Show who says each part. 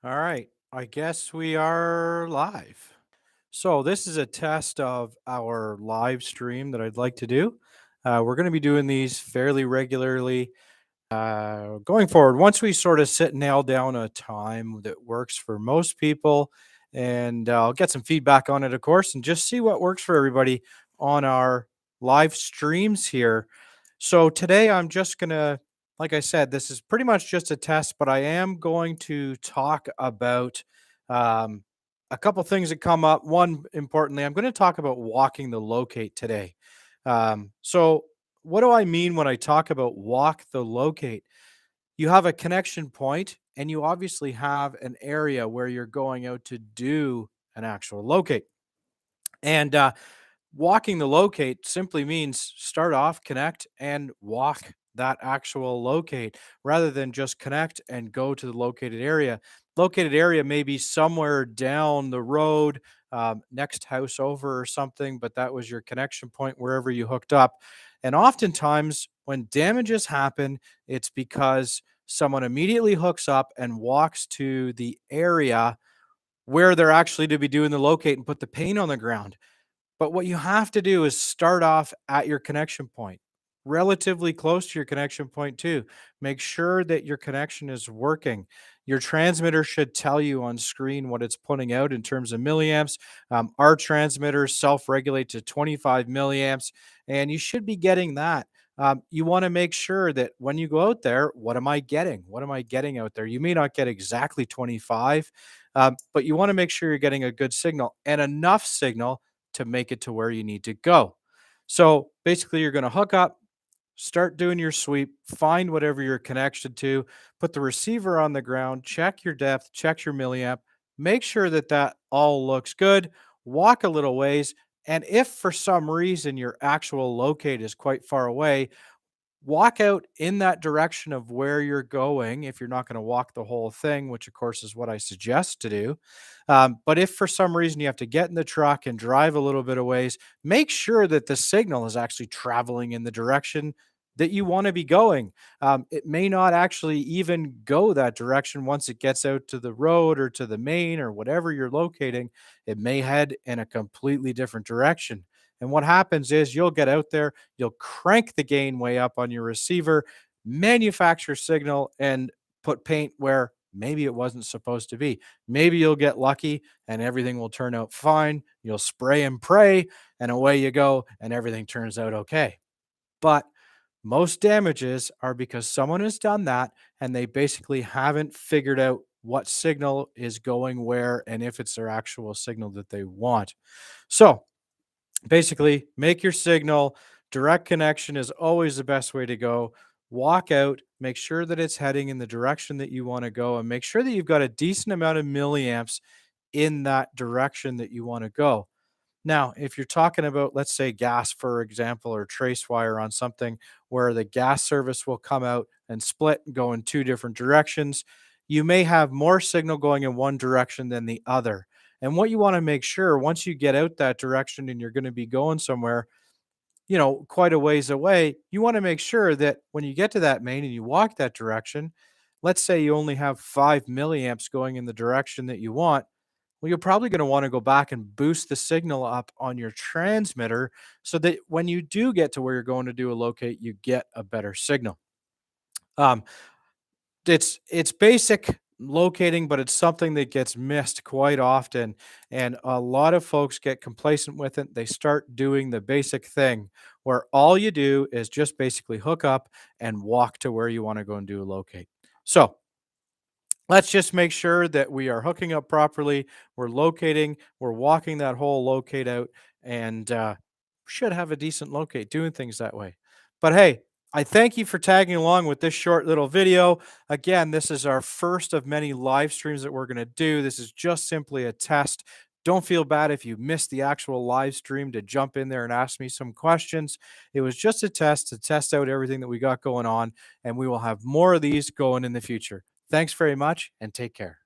Speaker 1: All right, I guess we are live. So, this is a test of our live stream that I'd like to do. We're going to be doing these fairly regularly going forward. Once we sort of nail down a time that works for most people, and I'll get some feedback on it, of course, and just see what works for everybody on our live streams here. So today I'm just gonna, like I said, this is pretty much just a test, but I am going to talk about um, a couple things that come up. One, importantly, I'm going to talk about walking the locate today. So, what do I mean when I talk about walk the locate? You have a connection point, and you obviously have an area where you're going out to do an actual locate. And walking the locate simply means start off, connect, and walk that actual locate rather than just connect and go to the located area. Located area may be somewhere down the road, next house over or something, but that was your connection point wherever you hooked up. And oftentimes, when damages happen, it's because someone immediately hooks up and walks to the area where they're actually to be doing the locate and put the paint on the ground. But what you have to do is start off at your connection point, relatively close to your connection point too. Make sure that your connection is working. Your transmitter should tell you on screen what it's putting out in terms of milliamps. Our transmitters self-regulate to 25 milliamps, and you should be getting that. You want to make sure that when you go out there, what am I getting? What am I getting out there? You may not get exactly 25, but you want to make sure you're getting a good signal and enough signal to make it to where you need to go. So basically, you're going to hook up, start doing your sweep, find whatever you're connected to, put the receiver on the ground, check your depth, check your milliamp, make sure that that all looks good, walk a little ways. And if for some reason your actual locate is quite far away, walk out in that direction of where you're going if you're not going to walk the whole thing, which of course is what I suggest to do. But if for some reason you have to get in the truck and drive a little bit of ways, make sure that the signal is actually traveling in the direction that you want to be going. It may not actually even go that direction once it gets out to the road or to the main or whatever you're locating. It may head in a completely different direction. And what happens is you'll get out there, you'll crank the gain way up on your receiver, manufacture signal, and put paint where maybe it wasn't supposed to be. Maybe you'll get lucky and everything will turn out fine. You'll spray and pray, and away you go, and everything turns out okay. But most damages are because someone has done that and they basically haven't figured out what signal is going where and if it's their actual signal that they want. So, basically, make your signal. Direct connection is always the best way to go. Walk out, make sure that it's heading in the direction that you want to go, and make sure that you've got a decent amount of milliamps in that direction that you want to go. Now, if you're talking about, let's say, gas, for example, or trace wire on something where the gas service will come out and split and go in two different directions, you may have more signal going in one direction than the other. And what you want to make sure once you get out that direction and you're going to be going somewhere, quite a ways away, you want to make sure that when you get to that main and you walk that direction, let's say you only have 5 milliamps going in the direction that you want, well, you're probably going to want to go back and boost the signal up on your transmitter so that when you do get to where you're going to do a locate, you get a better signal. Um, it's basic locating, but it's something that gets missed quite often, and a lot of folks get complacent with it. They start doing the basic thing where all you do is just basically hook up and walk to where you want to go and do a locate. So, let's just make sure that we are hooking up properly, we're locating, we're walking that whole locate out, and should have a decent locate doing things that way. But hey, I thank you for tagging along with this short little video. Again, this is our first of many live streams that we're going to do. This is just simply a test. Don't feel bad if you missed the actual live stream to jump in there and ask me some questions. It was just a test to test out everything that we got going on, and we will have more of these going in the future. Thanks very much and take care.